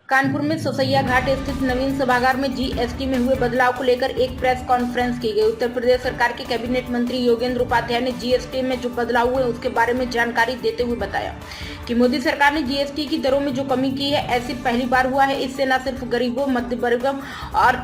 कानपुर में ससैया घाट स्थित नवीन सभागार में जीएसटी में हुए बदलाव को लेकर एक प्रेस कॉन्फ्रेंस की गई। उत्तर प्रदेश सरकार के कैबिनेट मंत्री योगेंद्र उपाध्याय ने जीएसटी में जो बदलाव हुए उसके बारे में जानकारी देते हुए बताया कि मोदी सरकार ने जीएसटी की दरों में जो कमी की है ऐसी पहली बार हुआ है। इससे न सिर्फ गरीबों, मध्य वर्गों और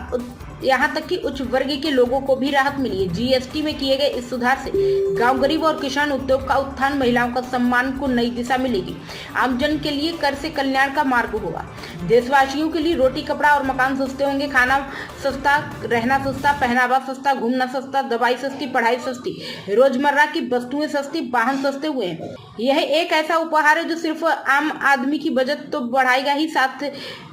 यहाँ तक कि उच्च वर्ग के लोगों को भी राहत मिली है। जीएसटी में किए गए इस सुधार से गांव गरीब और किसान उद्योग का उत्थान, महिलाओं का सम्मान को नई दिशा मिलेगी। आमजन के लिए कर से कल्याण का मार्ग होगा। देशवासियों के लिए रोटी, कपड़ा और मकान सस्ते होंगे। खाना सस्ता, रहना सस्ता, पहनावा सस्ता, घूमना सस्ता, दवाई सस्ती, पढ़ाई सस्ती, रोजमर्रा की वस्तुएं सस्ती, वाहन सस्ते हुए हैं। यह एक ऐसा उपहार है जो सिर्फ आम आदमी की बचत तो बढ़ाएगा ही, साथ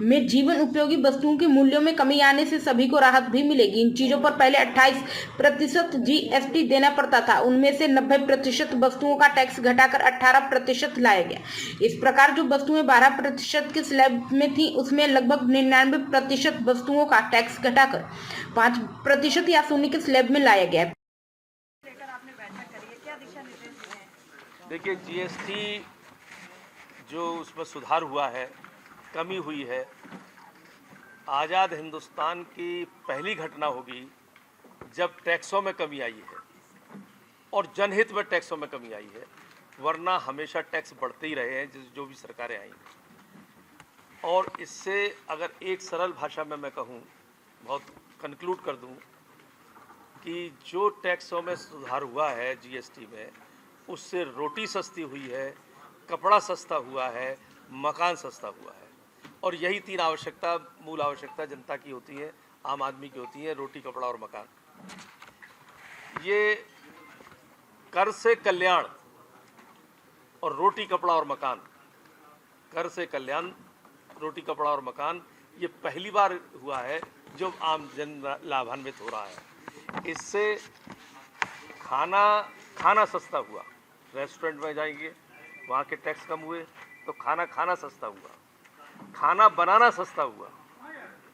में जीवन उपयोगी वस्तुओं के मूल्यों में कमी आने से सभी को राहत भी मिलेगी। इन चीजों पर पहले 28% जीएसटी देना पड़ता था, उनमें से 90% वस्तुओं का टैक्स घटाकर 18% लाया गया। इस प्रकार जो वस्तुएं 12% के स्लैब में थी उसमें लगभग 99% वस्तुओं का टैक्स घटाकर 5% या शून्य के स्लैब में लाया गया। देखिए, जीएसटी जो उसमें सुधार हुआ है, कमी हुई है, आज़ाद हिंदुस्तान की पहली घटना होगी जब टैक्सों में कमी आई है और जनहित में टैक्सों में कमी आई है। वरना हमेशा टैक्स बढ़ते ही रहे हैं जो भी सरकारें आई। और इससे अगर एक सरल भाषा में मैं कहूँ, बहुत कंक्लूड कर दूँ कि जो टैक्सों में सुधार हुआ है जीएसटी में, उससे रोटी सस्ती हुई है, कपड़ा सस्ता हुआ है, मकान सस्ता हुआ है। और यही तीन आवश्यकता, मूल आवश्यकता जनता की होती है, आम आदमी की होती है, रोटी, कपड़ा और मकान। ये कर से कल्याण और रोटी, कपड़ा और मकान, कर से कल्याण, रोटी, कपड़ा और मकान, ये पहली बार हुआ है जो आम जन लाभान्वित हो रहा है। इससे खाना सस्ता हुआ। रेस्टोरेंट में जाएंगे, वहाँ के टैक्स कम हुए तो खाना सस्ता हुआ। खाना बनाना सस्ता हुआ।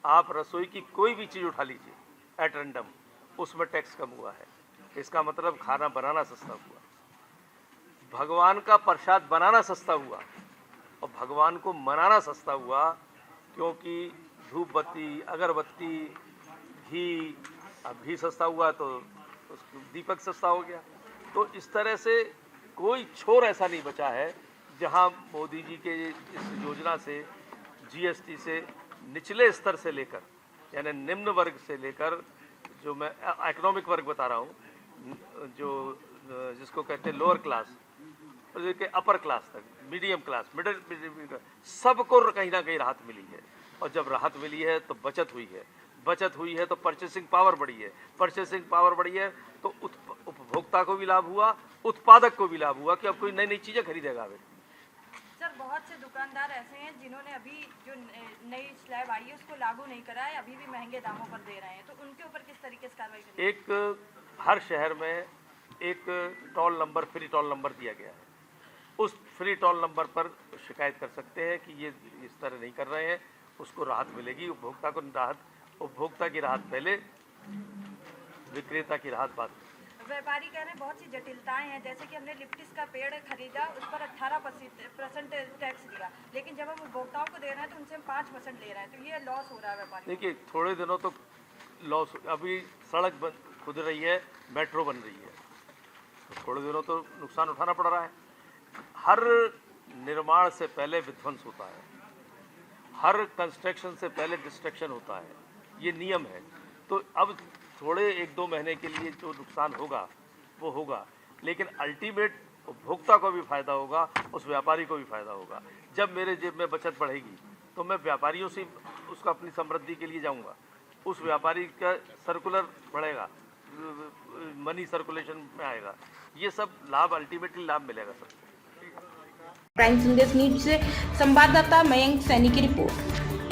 आप रसोई की कोई भी चीज़ उठा लीजिए एट रैंडम, उसमें टैक्स कम हुआ है। इसका मतलब खाना बनाना सस्ता हुआ। भगवान का प्रसाद बनाना सस्ता हुआ और भगवान को मनाना सस्ता हुआ, क्योंकि धूप बत्ती, अगरबत्ती, घी सस्ता हुआ तो दीपक सस्ता हो गया। तो इस तरह से कोई छोर ऐसा नहीं बचा है जहां मोदी जी के इस योजना से, जीएसटी से, निचले स्तर से लेकर, यानी निम्न वर्ग से लेकर, जो मैं इकोनॉमिक वर्ग बता रहा हूँ, जो जिसको कहते हैं लोअर क्लास, के अपर क्लास तक, मीडियम क्लास, मिडिल, सबको कहीं ना कहीं राहत मिली है। और जब राहत मिली है तो बचत हुई है तो परचेसिंग पावर बढ़ी है। परचेसिंग पावर बढ़ी है तो उपभोक्ता को भी लाभ हुआ, उत्पादक को भी लाभ हुआ कि अब कोई नई चीज़ें खरीदेगा। सर, बहुत से दुकानदार ऐसे हैं जिन्होंने अभी जो नई स्लैब आई है उसको लागू नहीं करा है, अभी भी महंगे दामों पर दे रहे हैं, तो उनके ऊपर किस तरीके से कार्रवाई करेंगे? एक हर शहर में एक toll number, free toll number दिया गया है। उस फ्री टोल नंबर पर शिकायत कर सकते हैं कि ये इस तरह नहीं कर रहे हैं, उसको राहत मिलेगी। उपभोक्ता की राहत पहले, विक्रेता की राहत बाद। व्यापारी कह रहे हैं बहुत सी जटिलताएं हैं, जैसे कि हमने लिप्टिस का पेड़ खरीदा, उस पर 18% टैक्स दिया, लेकिन जब हम उपभोक्ताओं को दे रहे हैं तो उनसे हम 5% ले रहे हैं, तो ये लॉस हो रहा है व्यापारी। देखिए, थोड़े दिनों तो लॉस, अभी सड़क खुद रही है, मेट्रो बन रही है, तो थोड़े दिनों तो नुकसान उठाना पड़ रहा है। हर निर्माण से पहले विध्वंस होता है, हर कंस्ट्रक्शन से पहले डिस्ट्रक्शन होता है, ये नियम है। तो अब थोड़े 1-2 महीने के लिए जो नुकसान होगा वो होगा, लेकिन अल्टीमेट उपभोक्ता को भी फायदा होगा, उस व्यापारी को भी फायदा होगा। जब मेरे जेब में बचत बढ़ेगी तो मैं व्यापारियों से उसका अपनी समृद्धि के लिए जाऊंगा, उस व्यापारी का सर्कुलर बढ़ेगा, मनी सर्कुलेशन में आएगा। ये सब लाभ, अल्टीमेटली लाभ मिलेगा सबको। प्राइम संदेश न्यूज से संवाददाता मयंक सैनी की रिपोर्ट।